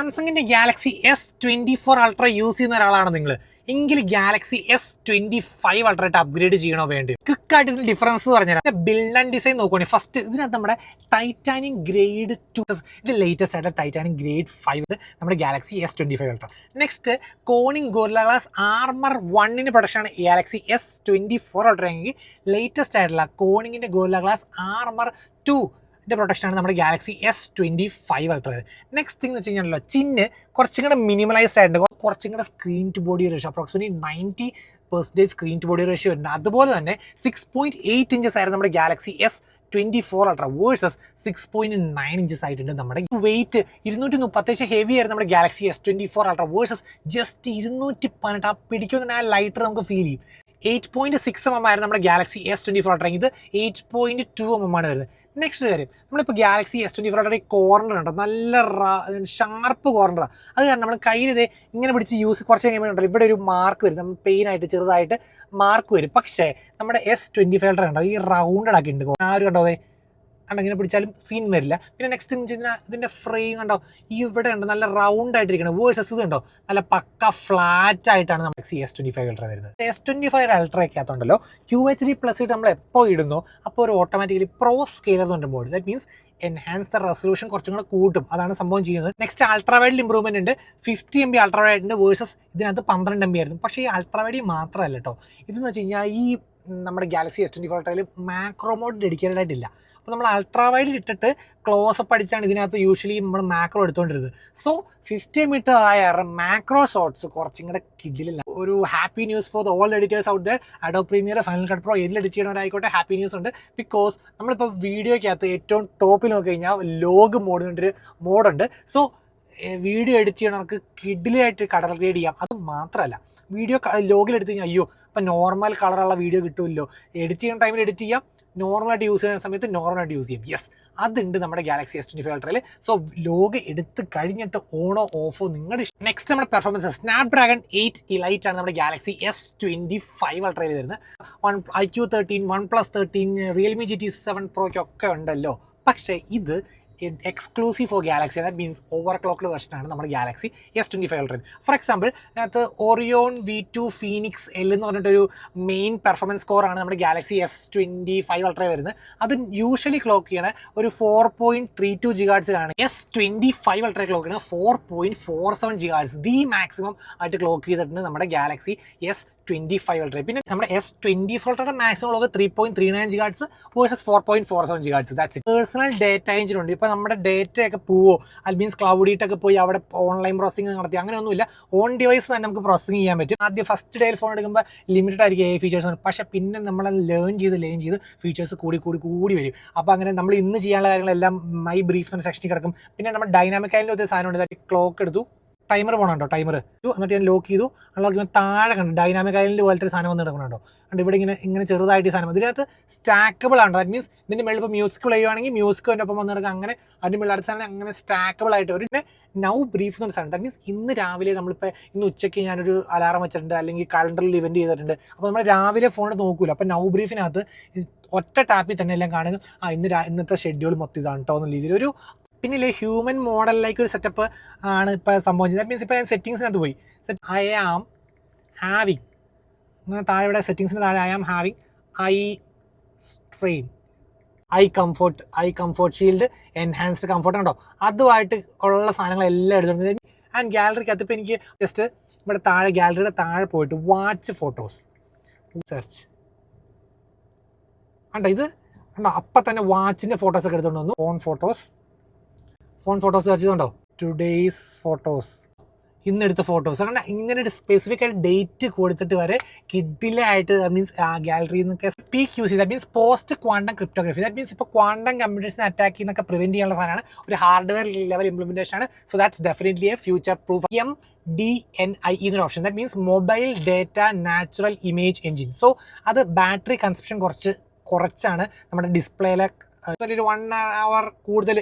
സാംസങ്ങിന്റെ Galaxy S24 Ultra use ചെയ്യുന്ന ഒരാളാണ് നിങ്ങൾ എങ്കിൽ ഗാലക്സി S25 Ultra അപ്ഗ്രേഡ് ചെയ്യണോ വേണ്ടി ക്വിക്കായിട്ട് ഇതിന് ഡിഫറൻസ് പറഞ്ഞുതരാം. ബിൽഡ് ആൻഡ് ഡിസൈൻ നോക്കുകയാണെങ്കിൽ ഫസ്റ്റ് ഇതിനകത്ത് നമ്മുടെ ടൈറ്റാനിയം ഗ്രേഡ് 2 ഇത് ലേറ്റസ്റ്റ് ആയിട്ട് ടൈറ്റാനിയം ഗ്രേഡ് 5 നമ്മുടെ Galaxy S25 Ultra. Next Corning Gorilla Glass armor 1 പ്രൊഡക്ഷനാണ് ഗാലക്സി S24 Ultra എങ്കിൽ ലേറ്റസ്റ്റ് ആയിട്ടുള്ള കോണിങ്ങിന്റെ ഗോറില്ല ഗ്ലാസ് ആർമർ 2 പ്രൊട്ടക്ഷനാണ് നമ്മുടെ Galaxy S25 Ultra. Next thing എന്ന് വെച്ച് കഴിഞ്ഞാൽ ചിന്ന് കുറച്ചും കൂടെ മിനിമലൈസ്ഡ് ആയിട്ടുണ്ട്, കുറച്ചും കൂടെ screen to body ratio approximately 90% screen to body ratio ഉണ്ട്. അതുപോലെ തന്നെ 6.8 ഇഞ്ചസ് ആയിരുന്നു നമ്മുടെ Galaxy S24 Ultra versus 6.9 inches ആയിട്ടുണ്ട്. നമ്മുടെ വെയിറ്റ് 235 ഹെവി ആയിരുന്നു നമ്മുടെ Galaxy S24 Ultra versus just 218. ആ പിടിക്കുന്ന ആ ലൈറ്റർ നമുക്ക് ഫീൽ ചെയ്യും. 8.6 mm ആയിരുന്നു നമ്മുടെ ഗാലക്സി S24 Ultra, ഇത് 8.2 mm ആണ് വരുന്നത്. നെക്സ്റ്റ് കാര്യം, നമ്മളിപ്പോൾ ഗാലക്സി S24 Ultra കോർണർ ഉണ്ടോ, നല്ല ഷാർപ്പ് കോർണറാണ്. അത് കാരണം നമ്മൾ കയ്യിൽ ഇത് ഇങ്ങനെ പിടിച്ച് യൂസ് കുറച്ച് കഴിയുമ്പോൾ ഉണ്ടല്ലോ ഇവിടെ ഒരു മാർക്ക് വരും, നമ്മൾ പെയിനായിട്ട് ചെറുതായിട്ട് മാർക്ക് വരും. പക്ഷേ നമ്മുടെ S25 Ultra ഉണ്ടോ ഈ റൗണ്ടഡ് ആക്കി ഉണ്ട്, ആരും കണ്ടോ അതെ കണ്ടോ ഇങ്ങനെ പിടിച്ചാലും സീൻ വരില്ല. പിന്നെ നെക്സ്റ്റ് തിങ് വെച്ചാൽ ഇതിൻ്റെ ഫ്രെയിം കണ്ടോ ഈ ഇവിടെ ഉണ്ട് നല്ല റൗണ്ട് ആയിട്ടിരിക്കണം വേഴ്സസ് ഇത് ഉണ്ടോ നല്ല പക്ക ഫ്ലാറ്റ് ആയിട്ടാണ് നമ്മുടെ S25 Ultra വരുന്നത്. S25 Ultra ഒക്കെ ആകത്തുണ്ടല്ലോ QHD+ ഇട്ട് നമ്മൾ എപ്പോൾ ഇടുന്നോ അപ്പോൾ ഒരു ഓട്ടോമാറ്റിക്കലി പ്രോ സ്കെയിലർ എന്ന് പറഞ്ഞ board, that means enhance the resolution കുറച്ചും കൂടെ കൂട്ടും, അതാണ് സംഭവം ചെയ്യുന്നത്. നെക്സ്റ്റ് അൾട്രാവൈഡിൽ ഇമ്പ്രൂവ്മെന്റ് ഉണ്ട്, 50 MB അൾട്രാവൈഡ് ഉണ്ട് വേഴ്സസ് ഇതിനകത്ത് 12 MB ആയിരുന്നു. പക്ഷേ ഈ അൾട്രാവൈഡ് മാത്രമല്ല കേട്ടോ, ഇതെന്ന് വെച്ച് കഴിഞ്ഞാൽ ഈ നമ്മുടെ Galaxy S24 Ultra macro mode dedicated ആയിട്ടില്ല. അപ്പോൾ നമ്മൾ അൾട്രാവൈഡിൽ ഇട്ടിട്ട് ക്ലോസപ്പ് അടിച്ചാണ് ഇതിനകത്ത് യൂഷ്വലി നമ്മൾ മാക്രോ എടുത്തുകൊണ്ടിരുന്നത്. സോ 50 MB ആയ മാക്രോ ഷോട്ട്സ് കുറച്ചും കൂടെ കിഡിലില്ല. ഒരു happy news for the all editors out there, Adobe Premiere, Final Cut Pro ഏതിൽ എഡിറ്റ് ചെയ്യണവരായിക്കോട്ടെ ഹാപ്പി ന്യൂസ് ഉണ്ട്. ബിക്കോസ് നമ്മളിപ്പോൾ വീഡിയോയ്ക്കകത്ത് ഏറ്റവും ടോപ്പിൽ നോക്കി കഴിഞ്ഞാൽ ലോഗ് മോഡ് എന്നൊരു മോഡുണ്ട്. സോ വീഡിയോ എഡിറ്റ് ചെയ്യണവർക്ക് കിഡിലായിട്ട് കളർ ഗ്രേഡ് ചെയ്യാം. അത് മാത്രമല്ല വീഡിയോ ലോഗിൽ എടുത്ത് കഴിഞ്ഞാൽ അയ്യോ ഇപ്പം നോർമൽ കളറുള്ള വീഡിയോ കിട്ടുമല്ലോ, എഡിറ്റ് ചെയ്യുന്ന ടൈമിൽ എഡിറ്റ് ചെയ്യാം, നോർമലായിട്ട് യൂസ് ചെയ്യുന്ന സമയത്ത് നോർമലായിട്ട് യൂസ് ചെയ്യും. യെസ്, അതുണ്ട് നമ്മുടെ Galaxy S25 Ultra. So log എടുത്ത് കഴിഞ്ഞിട്ട് ഓണോ ഓഫോ നിങ്ങളുടെ ഇഷ്ടം. നെക്സ്റ്റ് നമ്മുടെ പെർഫോമൻസ് സ്നാപ്ഡ്രാഗൺ 8 Elite ആണ് നമ്മുടെ ഗാലക്സി S25 Ultra വരുന്നത്. iQ13, OnePlus 13, Realme GT7 Proയ്ക്കൊക്കെ ഉണ്ടല്ലോ. പക്ഷേ ഇത് exclusive for Galaxy, that means overclocked വെർഷനാണ് നമ്മുടെ Galaxy S25 Ultra. For example അതിനകത്ത് ഓറിയോൺ V2 Phoenix L എന്ന് പറഞ്ഞിട്ടൊരു മെയിൻ പെർഫോമൻസ് സ്കോറാണ് നമ്മുടെ ഗാലക്സി S25 Ultra വരുന്നത്. അത് യൂഷ്വലി ക്ലോക്ക് ചെയ്യണ ഒരു 4.32 GHz. S25 Ultra ക്ലോക്ക് ചെയ്യണത് 4.47 GHz, ദി മാക്സിമം ആയിട്ട് ക്ലോക്ക് ചെയ്തിട്ടുണ്ട് നമ്മുടെ ഗാലക്സി S25 Ultra. പിന്നെ നമ്മുടെ S24 Ultra maximum clock 3.39 GHz versus 4.47 GHz. That's it. Personal data engine ഉണ്ട്. ഇപ്പോൾ നമ്മുടെ ഡേറ്റയൊക്കെ പോവോ, അത് മീൻസ് ക്ലൗഡിയിട്ടൊക്കെ പോയി അവിടെ ഓൺലൈൻ പ്രോസസ്സിംഗ് നടത്തി അങ്ങനെയൊന്നുമില്ല, ഓൺ ഡിവൈസ് തന്നെ നമുക്ക് പ്രോസസ്സിംഗ് ചെയ്യാൻ പറ്റും. ആദ്യം ഫസ്റ്റ് ഡേയിൽ ഫോൺ എടുക്കുമ്പോൾ ലിമിറ്റഡ് ആയിരിക്കും AI ഫീച്ചേഴ്സ്, പക്ഷേ പിന്നെ നമ്മൾ ലേൺ ചെയ്ത് ഫീച്ചേഴ്സ് കൂടി വരും. അപ്പോൾ അങ്ങനെ നമ്മൾ ഇന്ന് ചെയ്യാനുള്ള കാര്യങ്ങളെല്ലാം മൈ ബ്രീഫ്സ് എന്ന സെക്ഷനിൽ കിടക്കും. പിന്നെ നമ്മൾ ഡൈനാമിക് ആയാലും ഒരു സാധനമുണ്ട്, ക്ലോക്ക് എടുത്തു ടൈമർ പോകണുണ്ടോ, ടൈമർ എന്നിട്ട് ഞാൻ ലോക്ക് ചെയ്തു, അൺലോക്ക് ചെയ്യുമ്പോൾ താഴെ കണ്ടു ഡൈനാമിക് ഐലൻഡ് പോലത്തെ ഒരു സാധനം വന്ന് കിടക്കുന്നുണ്ടോ, അതുകൊണ്ട് ഇവിടെ ഇങ്ങനെ ചെറുതായിട്ട് ഈ സാധനം ഇതിനകത്ത് സ്റ്റാക്കബിൾ ആണ്. ദാറ്റ് മീൻസ് ഇതിൻ്റെ മേളിൽ ഇപ്പോൾ മ്യൂസിക് പ്ലേ ചെയ്യുവാണെങ്കിൽ മ്യൂസിക് എൻ്റെ ഒപ്പം വന്ന് കിടക്കുക, അങ്ങനെ അതിൻ്റെ മേളിൽ അടുത്ത സാധനം അങ്ങനെ സ്റ്റാക്കബിൾ ആയിട്ട് ഒരു നൗ ബ്രീഫ് എന്നൊരു സാധനം. ദാറ്റ് മീൻസ് ഇന്ന് രാവിലെ നമ്മളിപ്പോൾ ഇന്ന് ഉച്ചയ്ക്ക് ഞാനൊരു അലാറം വെച്ചിട്ടുണ്ട് അല്ലെങ്കിൽ കാലണ്ടറിൽ ഇവൻറ്റ് ചെയ്തിട്ടുണ്ട്. അപ്പോൾ നമ്മൾ രാവിലെ ഫോണിൽ നോക്കൂല, അപ്പോൾ നൗ ബ്രീഫിനകത്ത് ഒറ്റ ടാപ്പിൽ തന്നെ എല്ലാം കാണുക, ഇന്നത്തെ ഷെഡ്യൂൾ മൊത്തം ഇതാണ് കേട്ടോ എന്നുള്ള രീതിയിൽ ഒരു പിന്നെ ഹ്യൂമൻ മോഡലിലേക്ക് ഒരു സെറ്റപ്പ് ആണ് ഇപ്പോൾ സംഭവിച്ചത്. ദാറ്റ് മീൻസ് ഇപ്പോൾ ഞാൻ സെറ്റിങ്സിനകത്ത് പോയി ഐ ആം ഹാവിങ് അങ്ങനെ താഴെ ഇവിടെ സെറ്റിങ്സിന് താഴെ I am having eye strain, eye comfort shield, enhanced comfort ഉണ്ടോ, അതുമായിട്ട് ഉള്ള സാധനങ്ങളെല്ലാം എടുത്തിട്ടുണ്ട്. ആൻഡ് ഗാലറിക്കകത്ത് ഇപ്പോൾ എനിക്ക് ജസ്റ്റ് ഇവിടെ താഴെ ഗാലറിയുടെ താഴെ പോയിട്ട് വാച്ച് ഫോട്ടോസ് സെർച്ച് ഉണ്ടോ, ഇത് ഉണ്ടോ അപ്പം തന്നെ വാച്ചിൻ്റെ ഫോട്ടോസൊക്കെ എടുത്തുകൊണ്ട് വന്നു. ഫോൺ ഫോട്ടോസ് സെർച്ച് ചെയ്തുണ്ടോ, ടുഡേയ്സ് ഫോട്ടോസ്, ഇന്നെടുത്ത ഫോട്ടോസ്, അങ്ങനെ ഇങ്ങനെ ഒരു സ്പെസിഫിക് ആയിട്ട് ഡേറ്റ് കൊടുത്തിട്ട് വരെ കിഡിലായിട്ട് ദാറ്റ് മീൻസ് ഗാലറിയിൽ നിന്നൊക്കെ PQC, that means post quantum cryptography, that means ഇപ്പോൾ ക്വാണ്ടം കമ്പ്യൂട്ടേഴ്സിനെ അറ്റാക്ക് ചെയ്യുന്നൊക്കെ പ്രിവെൻറ്റ് ചെയ്യാനുള്ള സാധനമാണ്, ഒരു ഹാർഡ്വെയർ ലെവൽ ഇംപ്ലിമെൻറ്റേഷൻ ആണ്. So that's definitely a future proof. MDNI എന്നൊരു option, that means mobile data natural image engine. So അത് ബാറ്ററി കൺസപ്ഷൻ കുറച്ചാണ് നമ്മുടെ ഡിസ്പ്ലേയിലെ ഒരു 1 hour കൂടുതൽ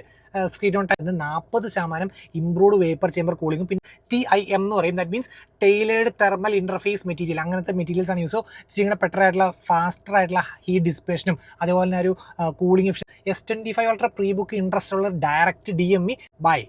screen on time 40% improved vapour chamber കൂളിങ്ങും. പിന്നെ TIM എന്ന് പറയും, that means tailored thermal interface material, അങ്ങനത്തെ മെറ്റീരിയൽസ് ആണ് യൂസ്. സോ ഇച്ചിരി ബെറ്റർ ആയിട്ടുള്ള ഫാസ്റ്റർ ആയിട്ടുള്ള ഹീറ്റ് ഡിസിപ്പേഷനും അതുപോലെ തന്നെ ഒരു cooling efficiency. S25 Ultra pre book interest ഉള്ള ഡയറക്റ്റ് DME ബൈ